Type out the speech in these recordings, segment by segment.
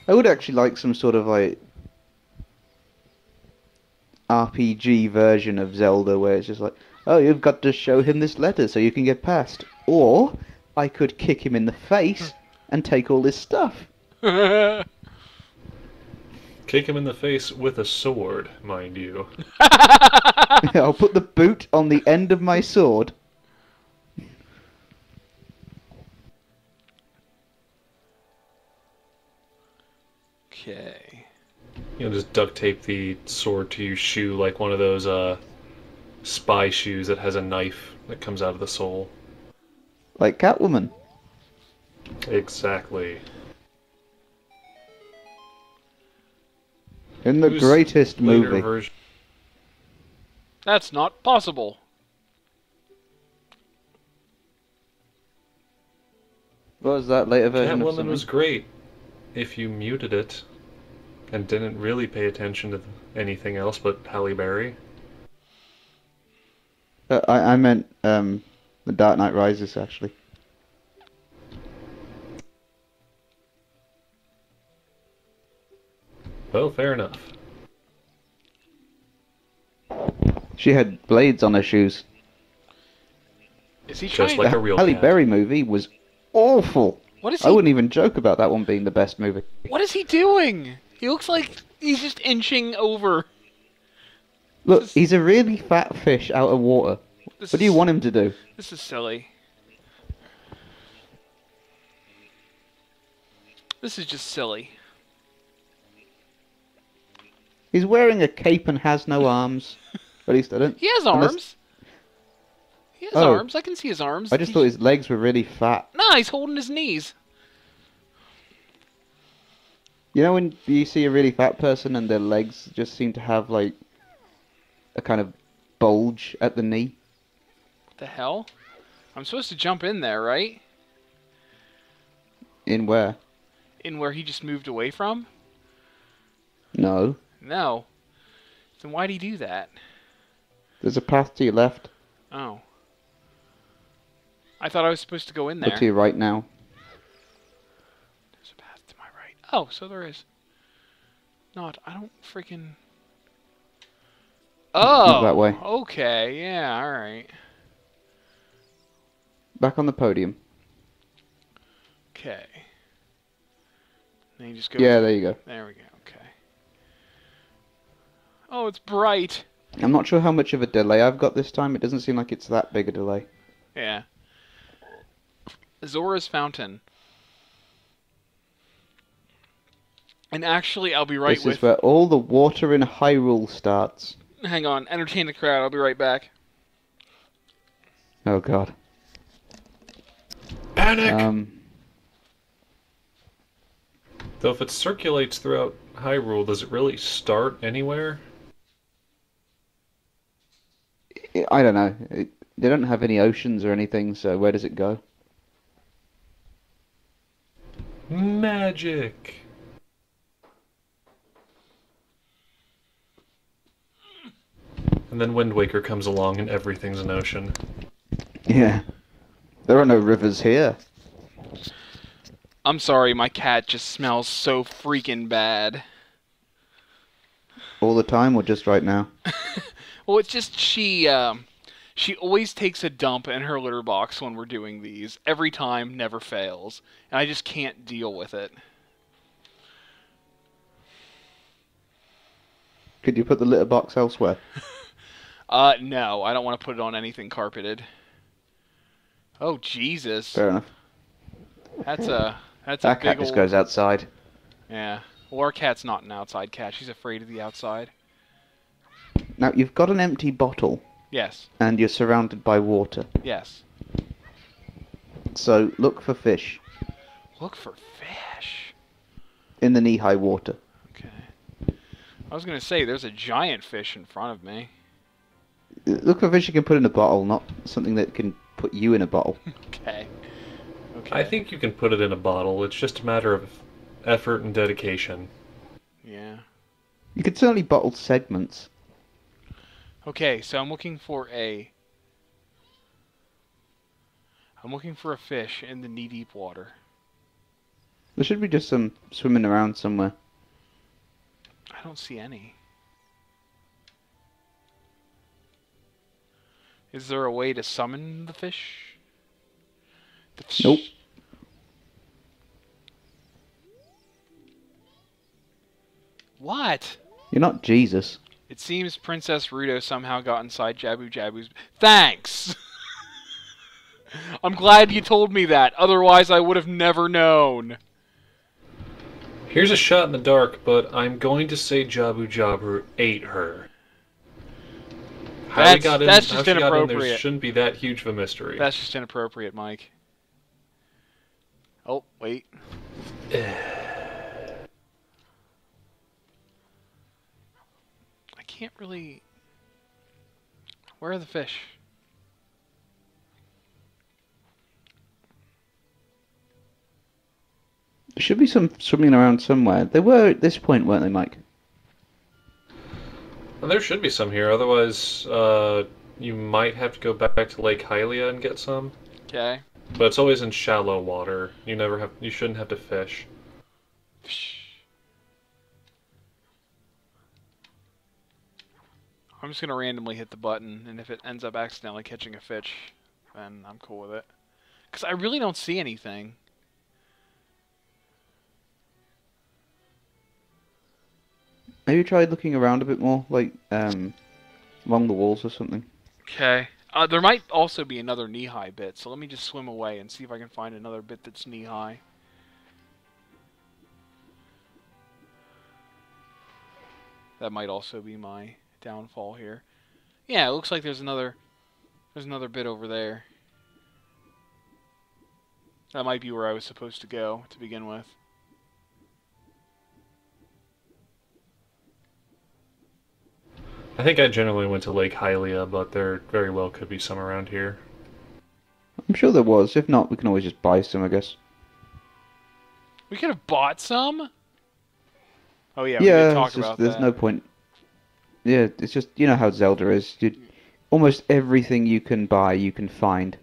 I would actually like some sort of like RPG version of Zelda where it's just like, oh, you've got to show him this letter so you can get past. Or I could kick him in the face and take all his stuff. Kick him in the face with a sword, mind you. I'll put the boot on the end of my sword. Okay. You know, just duct tape the sword to your shoe like one of those spy shoes that has a knife that comes out of the sole. Like Catwoman. Exactly. In the greatest movie. Version. That's not possible. What was that later version of Catwoman something? was great if you muted it and didn't really pay attention to anything else but Halle Berry. I meant The Dark Knight Rises, actually. Well, fair enough. She had blades on her shoes. Is he Just trying? like The a real Halle cat. Berry movie was awful. What is I he? wouldn't even joke about that one being the best movie. What is he doing? He looks like he's just inching over. Look, he's a really fat fish out of water. What do you want him to do? This is silly. This is just silly. He's wearing a cape and has no arms. At least I don't. He has unless- arms. He has Oh. arms. I can see his arms. I just thought his legs were really fat. Nah, he's holding his knees. You know when you see a really fat person and their legs just seem to have like a kind of bulge at the knee? What the hell? I'm supposed to jump in there, right? In where? In where he just moved away from? No. No. Then why'd he do that? There's a path to your left. Oh. I thought I was supposed to go in there. Or to your right now. There's a path to my right. Oh, so there is. Not. I don't freaking. Oh. that way. Okay. Yeah. All right. Back on the podium. Okay. Then you just go. Yeah, there you go. There we go. Okay. Oh, it's bright. I'm not sure how much of a delay I've got this time. It doesn't seem like it's that big a delay. Yeah. Zora's Fountain. And actually, I'll be right This with. is where all the water in Hyrule starts. Hang on. Entertain the crowd. I'll be right back. Oh god. Panic! Though if it circulates throughout Hyrule, does it really start anywhere? I don't know. They don't have any oceans or anything, so where does it go? Magic! And then Wind Waker comes along and everything's an ocean. Yeah. There are no rivers here. I'm sorry, my cat just smells so freaking bad. All the time or just right now? Well, it's just she always takes a dump in her litter box when we're doing these. Every time, never fails. And I just can't deal with it. Could you put the litter box elsewhere? No, I don't want to put it on anything carpeted. Oh, Jesus. Fair enough. That's a That cat big just old... goes outside. Yeah. Well, our cat's not an outside cat. She's afraid of the outside. Now, you've got an empty bottle, Yes. and you're surrounded by water. Yes. So, look for fish Look for fish. in the knee-high water. Okay. I was going to say, there's a giant fish in front of me. Look for fish you can put in a bottle, not something that can put you in a bottle. Okay. Okay. I think you can put it in a bottle. It's just a matter of effort and dedication. Yeah. You could certainly bottle segments. Okay, so I'm looking for a I'm looking for a fish in the knee-deep water. There should be just some swimming around somewhere. I don't see any. Is there a way to summon the fish? Nope. What? You're not Jesus. It seems Princess Ruto somehow got inside Jabu-Jabu's... Thanks! I'm glad you told me that. Otherwise, I would have never known. Here's a shot in the dark, but I'm going to say jabu-jabu ate her. That's just how she got in there inappropriate. shouldn't be that huge of a mystery. That's just inappropriate, Mike. Oh, wait. I can't really... Where are the fish? There should be some swimming around somewhere. They were at this point, weren't they, Mike? Well, there should be some here, otherwise you might have to go back to Lake Hylia and get some. Okay. But it's always in shallow water. You shouldn't have to fish. I'm just gonna randomly hit the button, and if it ends up accidentally catching a fish, then I'm cool with it. Because I really don't see anything. Have you tried looking around a bit more, like along the walls or something? Okay. There might also be another knee-high bit, so let me just swim away and see if I can find another bit that's knee-high. That might also be my downfall here. Yeah, it looks like there's another bit over there. That might be where I was supposed to go to begin with. I think I generally went to Lake Hylia, but there very well could be some around here. I'm sure there was. If not, we can always just buy some, I guess. We could have bought some? Oh yeah, we did talk about there's that. no point. Yeah, it's just, you know how Zelda is. Almost everything you can buy, you can find.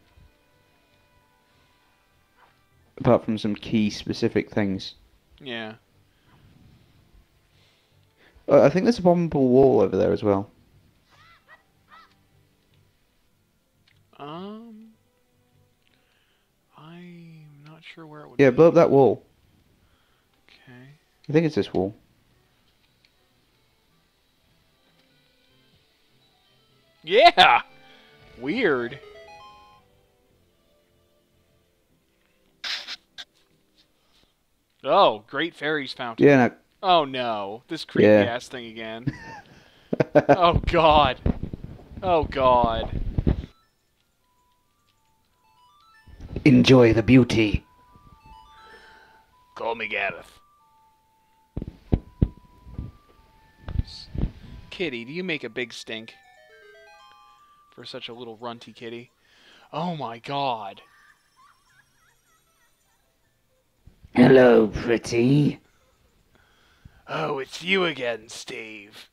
Apart from some key specific things. Yeah. I think there's a bombable wall over there as well. I'm not sure where it would Yeah, be. blow up that wall. Okay. I think it's this wall. Yeah! Weird. Oh, Great Fairies Fountain. Yeah, no. Oh no, this creepy Yeah. ass thing again. Oh god. Oh god. Enjoy the beauty. Call me Gareth. Kitty, do you make a big stink? For such a little runty kitty. Oh my god. Hello, pretty. Oh, it's you again, Steve.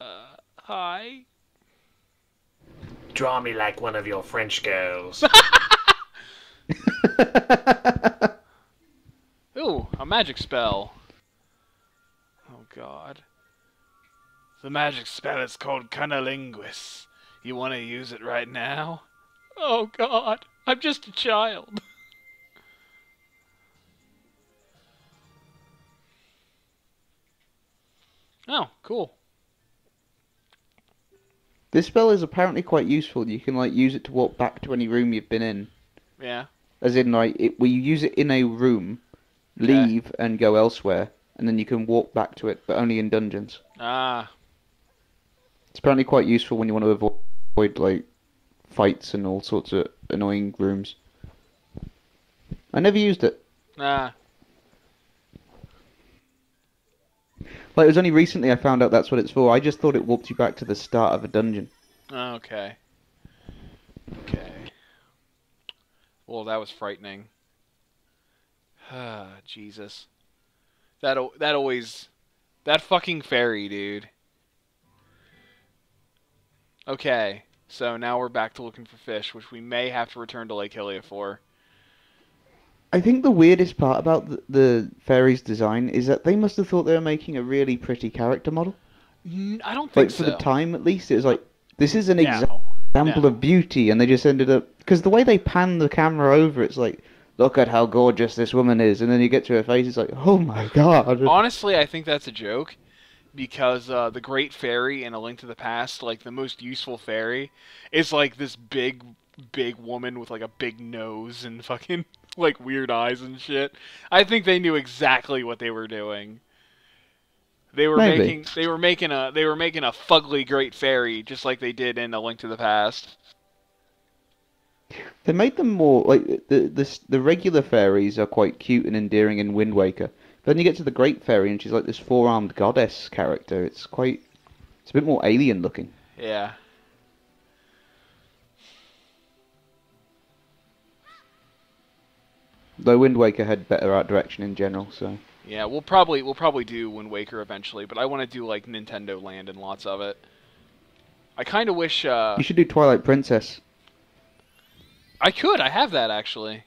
Hi? Draw me like one of your French girls. Ooh, a magic spell. Oh god. The magic spell is called Cunnilingus. You want to use it right now? Oh god, I'm just a child. Oh, cool. This spell is apparently quite useful. You can like use it to walk back to any room you've been in. Yeah. As in, like, you use it in a room, leave and go elsewhere, and then you can walk back to it, but only in dungeons. Ah. It's apparently quite useful when you want to avoid like fights and all sorts of annoying rooms. I never used it. Ah. Like, it was only recently I found out that's what it's for. I just thought it walked you back to the start of a dungeon. Okay. Okay. Well, that was frightening. Ah, Jesus. That fucking fairy, dude. Okay. So now we're back to looking for fish, which we may have to return to Lake Hylia for. I think the weirdest part about the fairies' design is that they must have thought they were making a really pretty character model. I don't think Like, for the so. time, at least, it was like, this is an No. example No. of beauty, and they just ended up... Because the way they pan the camera over, it's like, look at how gorgeous this woman is, and then you get to her face, it's like, oh my god. Honestly, I think that's a joke. Because the Great Fairy in A Link to the Past, like, the most useful fairy, is, like, this big, big woman with, like, a big nose and fucking, like, weird eyes and shit. I think they knew exactly what they were doing. They were Maybe. making a fugly Great Fairy, just like they did in A Link to the Past. They made them more like the regular fairies are quite cute and endearing in Wind Waker. But then you get to the Great Fairy and she's like this four-armed goddess character. It's a bit more alien looking. Yeah. Though Wind Waker had better art direction in general, so Yeah, we'll probably do Wind Waker eventually, but I want to do like Nintendo Land and lots of it. I kind of wish you should do Twilight Princess. I have that actually.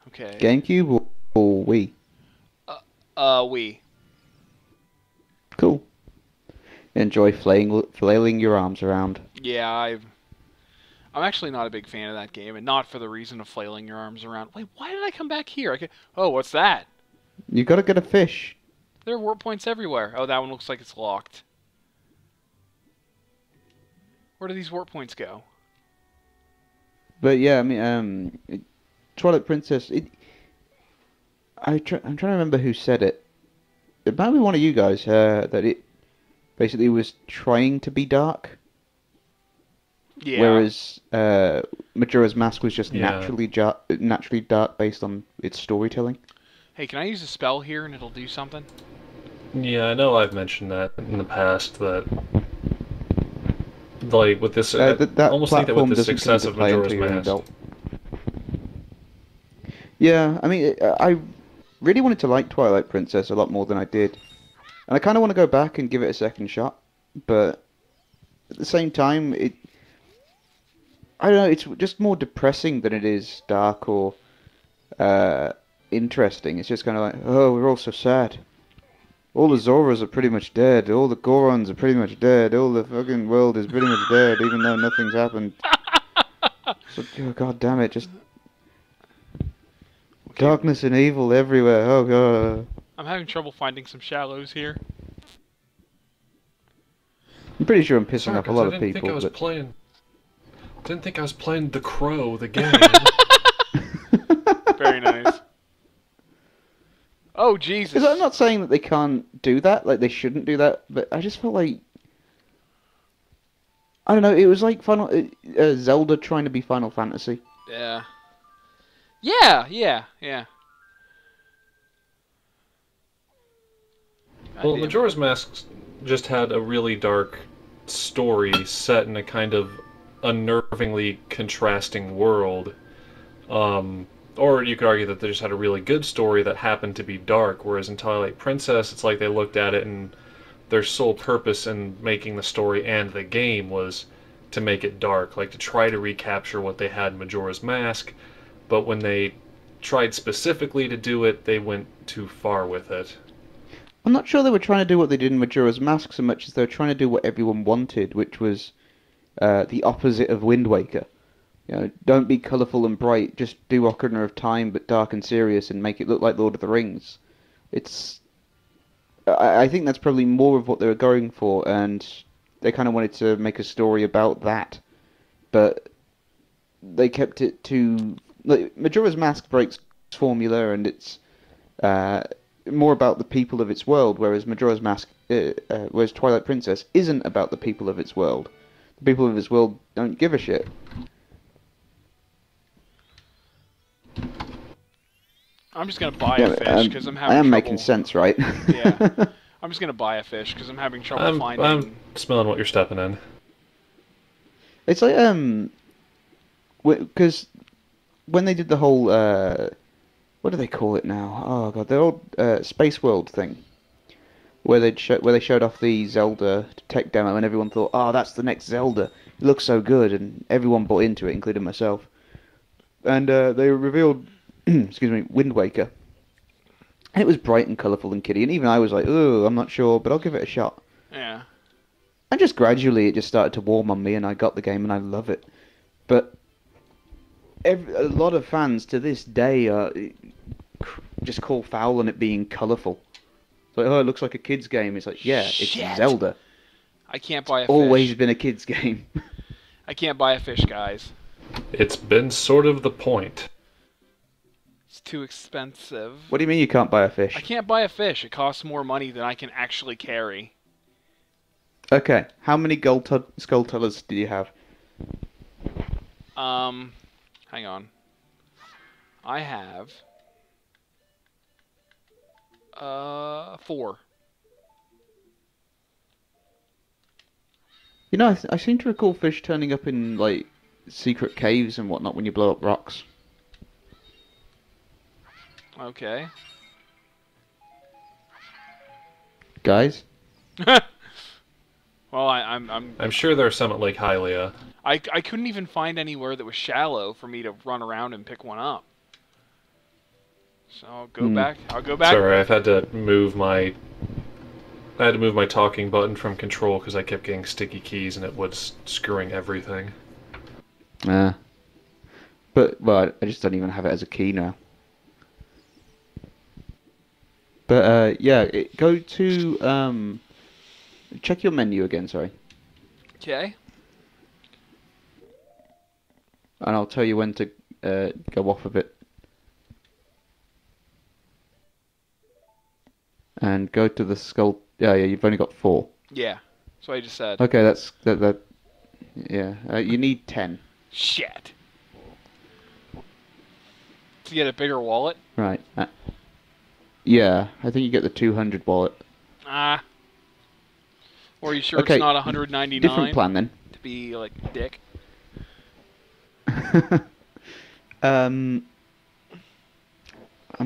Okay. GameCube or Wii? Wii. Cool. Enjoy flailing your arms around. Yeah, I'm actually not a big fan of that game, and not for the reason of flailing your arms around. Wait, why did I come back here? Oh, what's that? You gotta get a fish. There are warp points everywhere. Oh, that one looks like it's locked. Where do these warp points go? But yeah, I mean, Twilight Princess. I'm trying to remember who said it. It might be one of you guys. That it basically was trying to be dark, Yeah. whereas Majora's Mask was just Yeah. naturally dark based on its storytelling. Hey, can I use a spell here and it'll do something? Yeah, I know I've mentioned that in the past, that like with this, That almost think that with platform the doesn't come success into of play Majora's until you're an Mask. adult. Yeah, I mean, I really wanted to like Twilight Princess a lot more than I did, and I kind of want to go back and give it a second shot, but at the same time, I don't know, it's just more depressing than it is dark or interesting. It's just kind of like, oh, we're all so sad. All the Zoras are pretty much dead. All the Gorons are pretty much dead. All the fucking world is pretty much dead, even though nothing's happened. So, oh, God damn it, just darkness and evil everywhere. Oh, God. I'm having trouble finding some shallows here. I'm pretty sure I'm pissing Sorry, off a guys, lot I of didn't think people, I was but... playing. Didn't think I was playing The Crow, the game. Very nice. Oh, Jesus. Because I'm not saying that they can't do that, like they shouldn't do that, but I just felt like... I don't know, it was like Zelda trying to be Final Fantasy. Yeah. Yeah. Well, Goddamn. Majora's Mask just had a really dark story set in a kind of unnervingly contrasting world. Or you could argue that they just had a really good story that happened to be dark, whereas in Twilight Princess, it's like they looked at it and their sole purpose in making the story and the game was to make it dark, like to try to recapture what they had in Majora's Mask, but when they tried specifically to do it, they went too far with it. I'm not sure they were trying to do what they did in Majora's Mask so much as they were trying to do what everyone wanted, which was the opposite of Wind Waker. You know, don't be colourful and bright, just do Ocarina of Time but dark and serious and make it look like Lord of the Rings. I think that's probably more of what they were going for, and they kind of wanted to make a story about that, but they kept it to... Like, Majora's Mask breaks formula, and it's more about the people of its world, whereas whereas Twilight Princess isn't about the people of its world. The people of its world don't give a shit. I'm just gonna buy a fish because I'm having I am trouble. making sense, right? Yeah. I'm just gonna buy a fish because I'm having trouble finding. I'm smelling what you're stepping in. It's like because when they did the whole what do they call it now? Oh god, the old Space World thing. where they showed off the Zelda tech demo, and everyone thought, "Oh, that's the next Zelda. It looks so good," and everyone bought into it, including myself. And they revealed, excuse me, Wind Waker, and it was bright and colourful and kiddie, and even I was like, "Oh, I'm not sure, but I'll give it a shot." Yeah. And just gradually, it just started to warm on me, and I got the game, and I love it. But a lot of fans to this day just call foul on it being colourful. It's like, oh, it looks like a kid's game. It's like, yeah, it's Shit. Zelda. I can't buy a Always fish. been a kid's game. I can't buy a fish, guys. It's been sort of the point. It's too expensive. What do you mean you can't buy a fish? I can't buy a fish. It costs more money than I can actually carry. Okay, how many skull tullers do you have? Hang on. I have 4. You know, I seem to recall fish turning up in, like, secret caves and whatnot when you blow up rocks. Okay. Guys? Well, I'm I'm sure there's some at Lake Hylia. I couldn't even find anywhere that was shallow for me to run around and pick one up. So I'll go back. I'll go back. Sorry, I've had to move my talking button from control because I kept getting sticky keys and it was screwing everything. But, well, I just don't even have it as a key now. But, yeah, go to, check your menu again, sorry. Okay. And I'll tell you when to go off of it. And go to the skull. Yeah, you've only got 4. Yeah. That's what I just said. Okay, that. Yeah, you need 10. Shit. To get a bigger wallet? Right. Yeah, I think you get the 200 wallet. Ah. Or are you sure Okay, it's not 199? Different plan then. To be like dick. I'm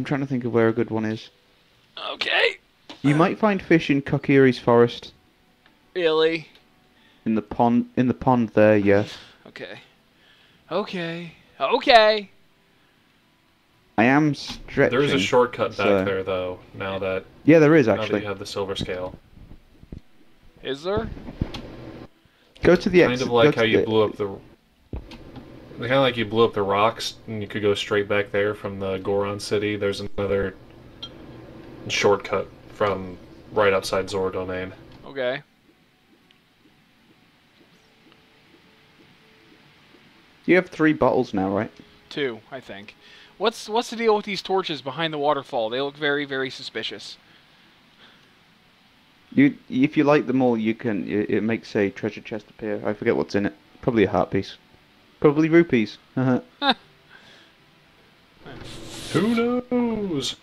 trying to think of where a good one is. Okay. You might find fish in Kokiri's forest. Really? In the pond there, yeah. Okay. Okay. Okay. I am stretching. There is a shortcut back so- there, though. Now that Yeah, there is now that actually. you have the silver scale, Is there? Go to the kind exit. of like go how to you the- blew up the. Kind of like you blew up the rocks, and you could go straight back there from the Goron city. There's another shortcut from right outside Zora Domain. Okay. You have 3 bottles now, right? 2, I think. What's the deal with these torches behind the waterfall? They look very, very suspicious. If you light them all, you can. It makes a treasure chest appear. I forget what's in it. Probably a heart piece. Probably rupees. Who knows?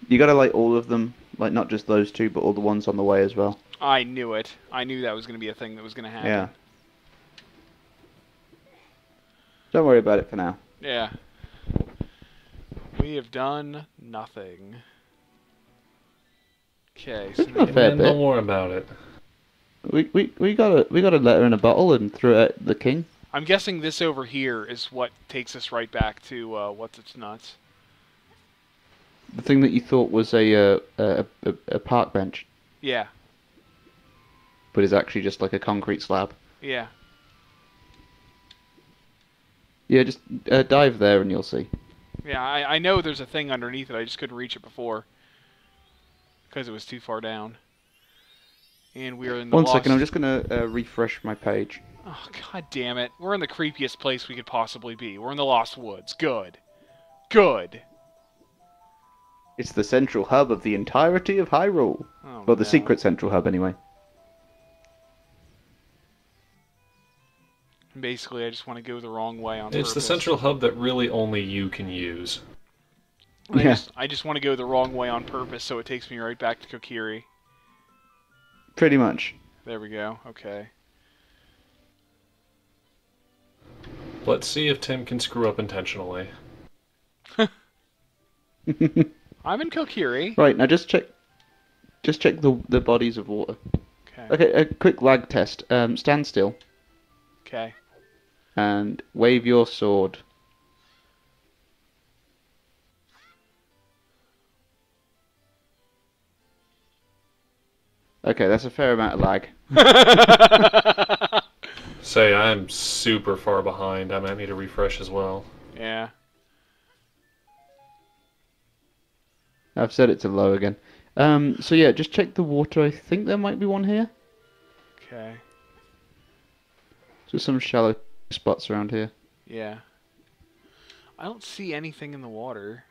You gotta light all of them, like not just those 2, but all the ones on the way as well. I knew it. I knew that was going to be a thing that was going to happen. Yeah. Don't worry about it for now. Yeah. We have done nothing. Okay, so It's not fair And bit. no more about it. We got a letter in a bottle and threw it at the king. I'm guessing this over here is what takes us right back to what's its nuts. The thing that you thought was a park bench, Yeah. but is actually just like a concrete slab. Yeah. Yeah, just dive there and you'll see. Yeah, I know there's a thing underneath it. I just couldn't reach it before. Because it was too far down. And we're in the One lost... second, I'm just gonna refresh my page. Oh, god damn it. We're in the creepiest place we could possibly be. We're in the Lost Woods. Good. Good. It's the central hub of the entirety of Hyrule. Oh, Well, the no. secret central hub, anyway. Basically, I just want to go the wrong way on It's the purpose. central hub that really only you can use. Yeah. I just want to go the wrong way on purpose, so it takes me right back to Kokiri. Pretty much. There we go. Okay. Let's see if Tim can screw up intentionally. I'm in Kokiri. Right, now just check Just check the bodies of water. Okay. Okay, a quick lag test. Stand still Okay. and wave your sword. Okay, that's a fair amount of lag. Say, I'm super far behind. I might need to refresh as well. Yeah. I've set it to low again. So yeah, just check the water. I think there might be one here. Okay. Just some shallow spots around here. Yeah. I don't see anything in the water.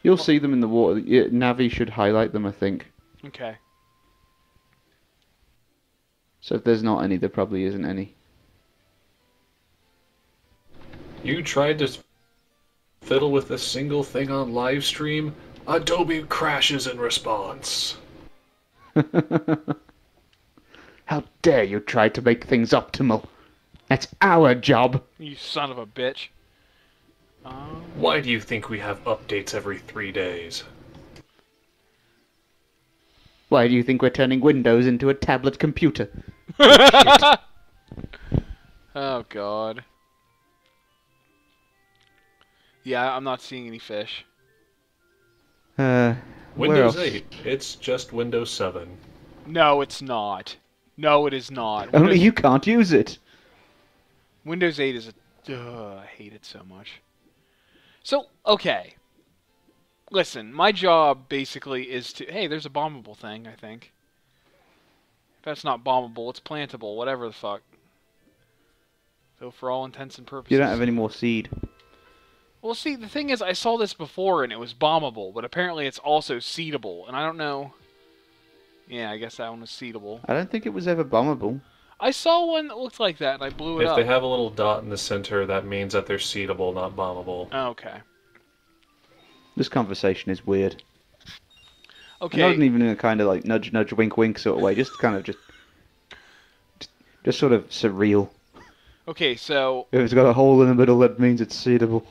You'll see them in the water. Yeah, Navi should highlight them, I think. Okay. So if there's not any, there probably isn't any. You tried to fiddle with a single thing on live stream? Adobe crashes in response. How dare you try to make things optimal? That's our job. You son of a bitch. Why do you think we have updates every 3 days? Why do you think we're turning Windows into a tablet computer? Oh, God. Yeah, I'm not seeing any fish. Where Windows else? 8. It's just Windows 7. No, it's not. No, it is not. Only you can't use it. Windows 8 is a... Ugh, I hate it so much. So, okay. Listen, my job basically is to... Hey, there's a bombable thing, I think. If that's not bombable, it's plantable, whatever the fuck. So for all intents and purposes... You don't have any more seed. Well, see, the thing is, I saw this before and it was bombable, but apparently it's also seedable, and I don't know... Yeah, I guess that one was seedable. I don't think it was ever bombable. I saw one that looked like that, and I blew it If up. they have a little dot in the center, that means that they're seedable, not bombable. Oh, okay. This conversation is weird. Okay. Not even in a kind of like nudge, nudge, wink, wink sort of way. Just kind of just sort of surreal. Okay, so... If it's got a hole in the middle, that means it's seedable.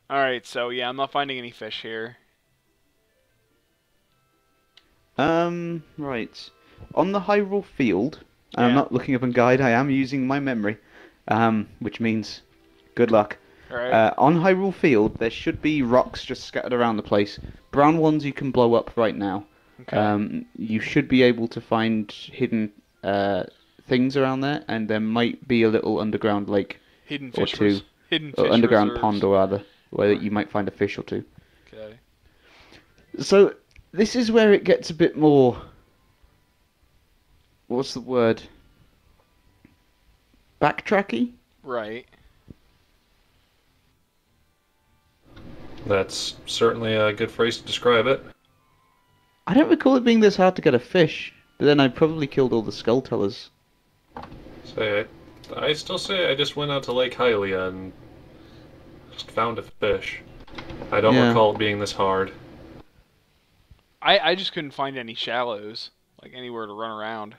Alright, so yeah, I'm not finding any fish here. Right. On the Hyrule Field, and I'm Yeah. not looking up in guide, I am using my memory, which means good luck. Alright. On Hyrule Field, there should be rocks just scattered around the place. Brown ones you can blow up right now. Okay. You should be able to find hidden things around there, and there might be a little underground lake Hidden or fish two, hidden or fish underground reserves. pond or rather, where you might find a fish or two. Okay. So this is where it gets a bit more. What's the word? Backtracky? Right. That's certainly a good phrase to describe it. I don't recall it being this hard to get a fish, but then I probably killed all the skull tellers. I still say I just went out to Lake Hylia and just found a fish. I don't Yeah. recall it being this hard. I just couldn't find any shallows, like anywhere to run around.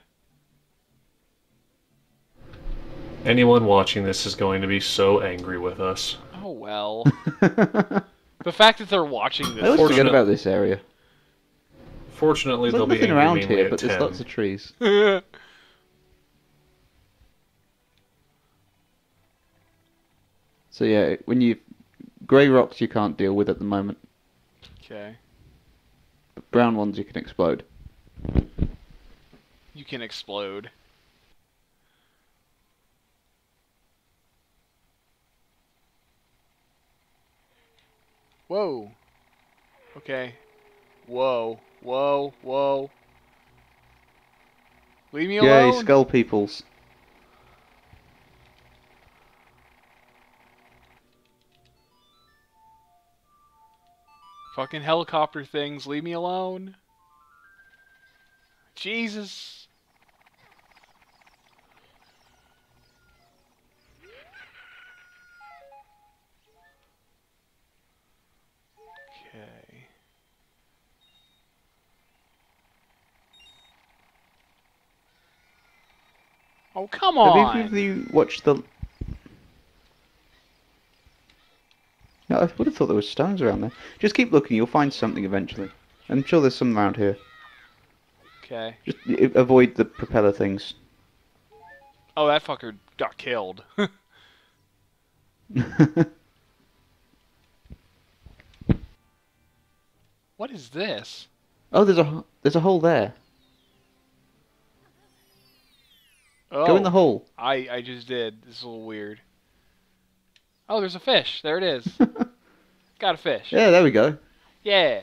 Anyone watching this is going to be so angry with us. Oh well. The fact that they're watching I always this. forget about this area. Fortunately, There's they'll be nothing angry around mainly here, at but there's 10. lots of trees. So yeah, when you grey rocks you can't deal with at the moment, Okay. but brown ones you can explode. You can explode. Whoa. Okay. Whoa. Whoa. Whoa. Leave me Yay, alone. skull peoples. Fucking helicopter things. Leave me alone. Jesus. Okay. Oh, come Have either of on! you watched the... No, I would have thought there was stones around there. Just keep looking, you'll find something eventually. I'm sure there's some around here. Okay. Just avoid the propeller things. Oh, that fucker got killed. What is this? Oh, there's a hole there. Oh, Go in the hole. I just did. This is a little weird. Oh, there's a fish. There it is. Got a fish. Yeah, there we go. Yeah.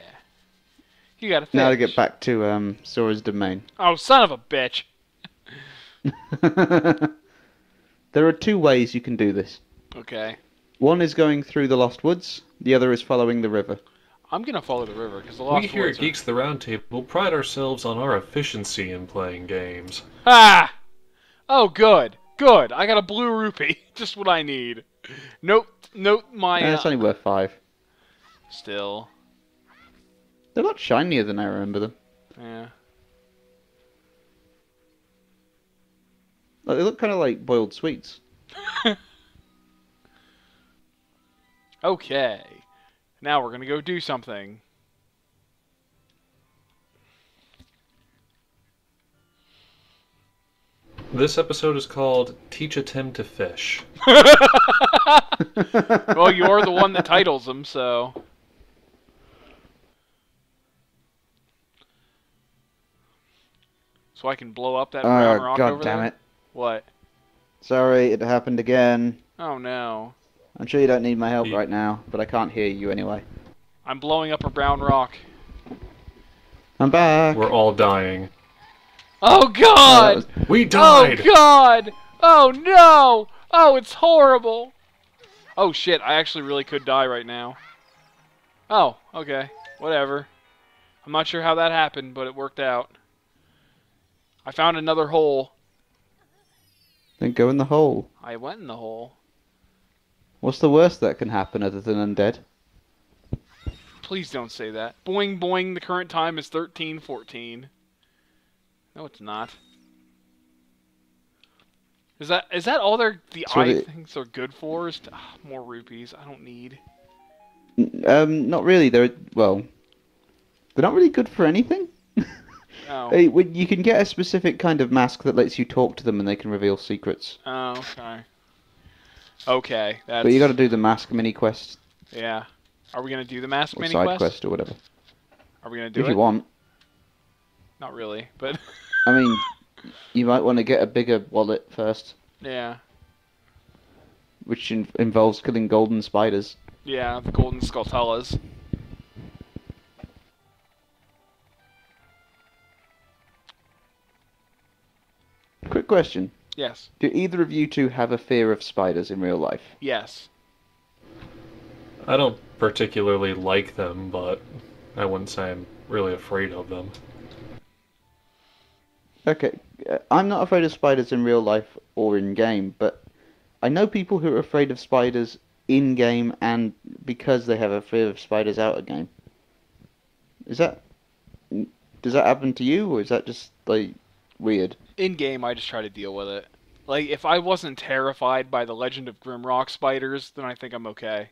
You got a fish. Now to get back to Zora's Domain. Oh, son of a bitch. There are two ways you can do this. Okay. One is going through the Lost Woods. The other is following the river. I'm gonna follow the river because the Lost We here Woods at Geeks the Roundtable pride ourselves on our efficiency in playing games. Ah! Oh, good. Good. I got a blue rupee. Just what I need. Nope. My... It's only worth 5. Still. They're a lot shinier than I remember them. Yeah. Like, they look kind of like boiled sweets. Okay. Now we're gonna go do something. This episode is called Teach a Tim to Fish. Well, you're the one that titles them, so... So I can blow up that brown rock God over damn there? it. What? Sorry, it happened again. Oh, no. I'm sure you don't need my help right now, but I can't hear you anyway. I'm blowing up a brown rock. I'm back. We're all dying. Oh, God! We died! Oh, God! Oh, no! Oh, it's horrible! Oh, shit, I actually really could die right now. Oh, okay. Whatever. I'm not sure how that happened, but it worked out. I found another hole. Then go in the hole. I went in the hole. What's the worst that can happen other than undead? Please don't say that. Boing, boing, the current time is 13:14. No, it's not. Is that all the eye things are good for? Is to, more rupees. I don't need. Not really. They're not really good for anything. Oh. You can get a specific kind of mask that lets you talk to them and they can reveal secrets. Oh, okay. Okay, that's... But you got to do the mask mini quest Yeah. Are we gonna do the mask or mini side quest? quest or whatever. Are we gonna do If it? you want. Not really, but... I mean, you might want to get a bigger wallet first, Yeah. which involves killing golden spiders. Yeah, the golden skulltulas. Quick question. Yes. Do either of you two have a fear of spiders in real life? Yes. I don't particularly like them, but I wouldn't say I'm really afraid of them. Okay, I'm not afraid of spiders in real life or in game, but I know people who are afraid of spiders in game and because they have a fear of spiders out of game. Does that happen to you, or is that just like weird? In game, I just try to deal with it. Like, if I wasn't terrified by the Legend of Grimrock spiders, then I think I'm okay.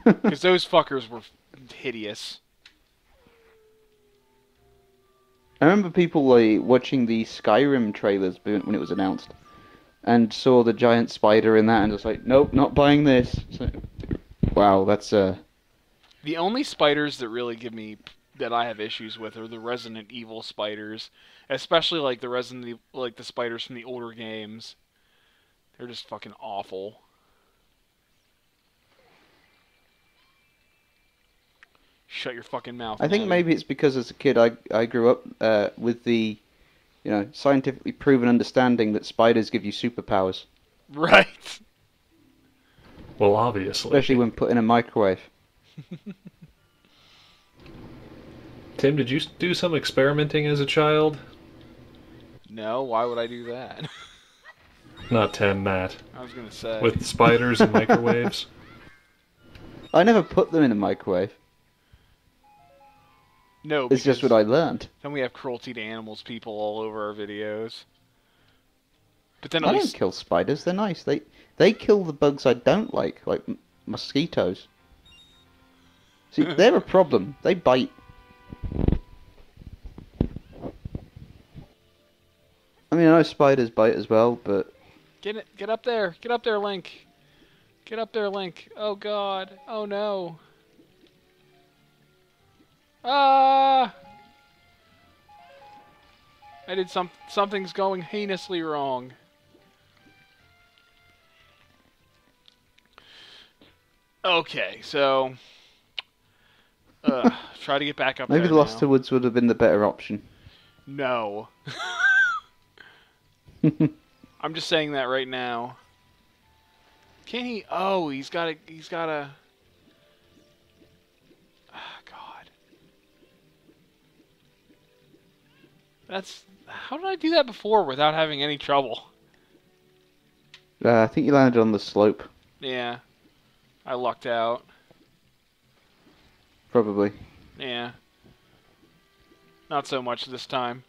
Because those fuckers were hideous. I remember people like watching the Skyrim trailers when it was announced, and saw the giant spider in that, and just like, nope, not buying this. So, wow, that's The only spiders that really give me that I have issues with are the Resident Evil spiders, especially like the spiders from the older games. They're just fucking awful. Shut your fucking mouth. I think Maddie. maybe it's because as a kid I grew up with the, scientifically proven understanding that spiders give you superpowers, Right. Well, obviously. especially when put in a microwave. Tim, did you do some experimenting as a child? No, why would I do that? Not Tim, Matt. I was gonna say. With spiders and microwaves? I never put them in a microwave. No, It's just what I learned. then we have cruelty to animals people all over our videos. But then at I don't least kill spiders. They're nice. They kill the bugs I don't like mosquitoes. See, they're a problem. They bite. I mean, I know spiders bite as well, but get up there, Link. Get up there, Link. Oh God. Oh no. Ah! I did something's going heinously wrong. Okay, so try to get back up maybe there the Lost now. to Woods would have been the better option. No. I'm just saying that right now. Can he? Oh, he's got a. Oh, God. How did I do that before without having any trouble? I think you landed on the slope, Yeah. I lucked out. probably. Yeah. Not so much this time.